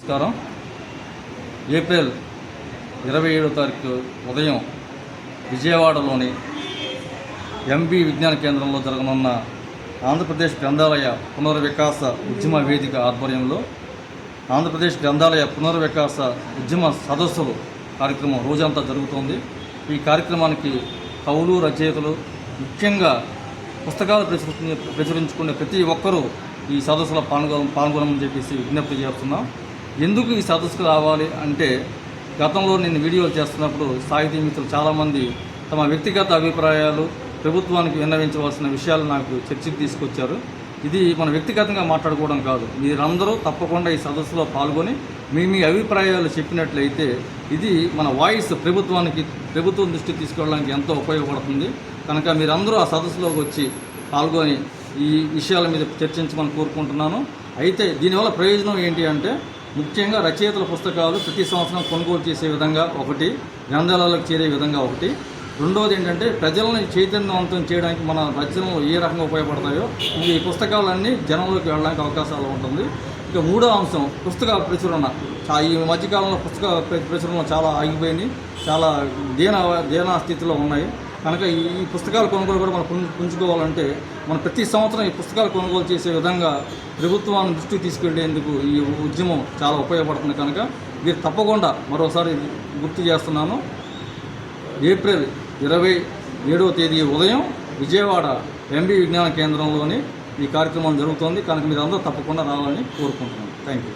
నమస్కారం. ఏప్రిల్ 27వ తారీఖు ఉదయం విజయవాడలోని ఎంబీ విజ్ఞాన కేంద్రంలో జరగనున్న ఆంధ్రప్రదేశ్ గ్రంథాలయ పునర్వికాస ఉద్యమ వేదిక ఆధ్వర్యంలో ఆంధ్రప్రదేశ్ గ్రంథాలయ పునర్వికాస ఉద్యమ సదస్సులు కార్యక్రమం రోజంతా జరుగుతోంది. ఈ కార్యక్రమానికి కవులు, రచయితలు, ముఖ్యంగా పుస్తకాలు ప్రచురించుకునే ప్రతి ఒక్కరూ ఈ సదస్సులో పాల్గొనమని చెప్పేసి విజ్ఞప్తి చేస్తున్నాం. ఎందుకు ఈ సదస్సుకు రావాలి అంటే, గతంలో నేను వీడియోలు చేస్తున్నప్పుడు సాహితీ మిత్రులు చాలామంది తమ వ్యక్తిగత అభిప్రాయాలు ప్రభుత్వానికి విన్నవించవలసిన విషయాలు నాకు చర్చకు తీసుకొచ్చారు. ఇది మన వ్యక్తిగతంగా మాట్లాడుకోవడం కాదు. మీరందరూ తప్పకుండా ఈ సదస్సులో పాల్గొని మీ అభిప్రాయాలు చెప్పినట్లయితే ఇది మన వాయిస్ ప్రభుత్వం దృష్టికి తీసుకెళ్ళడానికి ఎంతో ఉపయోగపడుతుంది. కనుక మీరందరూ ఆ సదస్సులోకి వచ్చి పాల్గొని ఈ విషయాల మీద చర్చించమని కోరుకుంటున్నాను. అయితే దీనివల్ల ప్రయోజనం ఏంటి అంటే, ముఖ్యంగా రచయితల పుస్తకాలు ప్రతి సంవత్సరం కొనుగోలు చేసే విధంగా ఒకటి, గ్రంథాలయాలకు చేరే విధంగా ఒకటి. రెండవది ఏంటంటే, ప్రజలను చైతన్యవంతం చేయడానికి మన రచనలు ఏ రకంగా ఉపయోగపడతాయో ఈ పుస్తకాలన్నీ జనంలోకి వెళ్ళడానికి అవకాశాలు ఉంటుంది. ఇక మూడో అంశం పుస్తక ప్రచురణ. ఈ మధ్యకాలంలో పుస్తక ప్రచురణ చాలా ఆగిపోయినాయి, చాలా దీన స్థితిలో ఉన్నాయి. కనుక ఈ పుస్తకాల కొనుగోలు కూడా మనం పుంజుకోవాలంటే మనం ప్రతి సంవత్సరం ఈ పుస్తకాలు కొనుగోలు చేసే విధంగా ప్రభుత్వాన్ని దృష్టికి తీసుకెళ్లేందుకు ఈ ఉద్యమం చాలా ఉపయోగపడుతుంది. కనుక మీరు తప్పకుండా మరోసారి గుర్తు చేస్తున్నాను, ఏప్రిల్ 27వ తేదీ ఉదయం విజయవాడ ఎంబీ విజ్ఞాన కేంద్రంలోని ఈ కార్యక్రమం జరుగుతోంది. కనుక మీరు అందరూ తప్పకుండా రావాలని కోరుకుంటున్నాను. Thank you.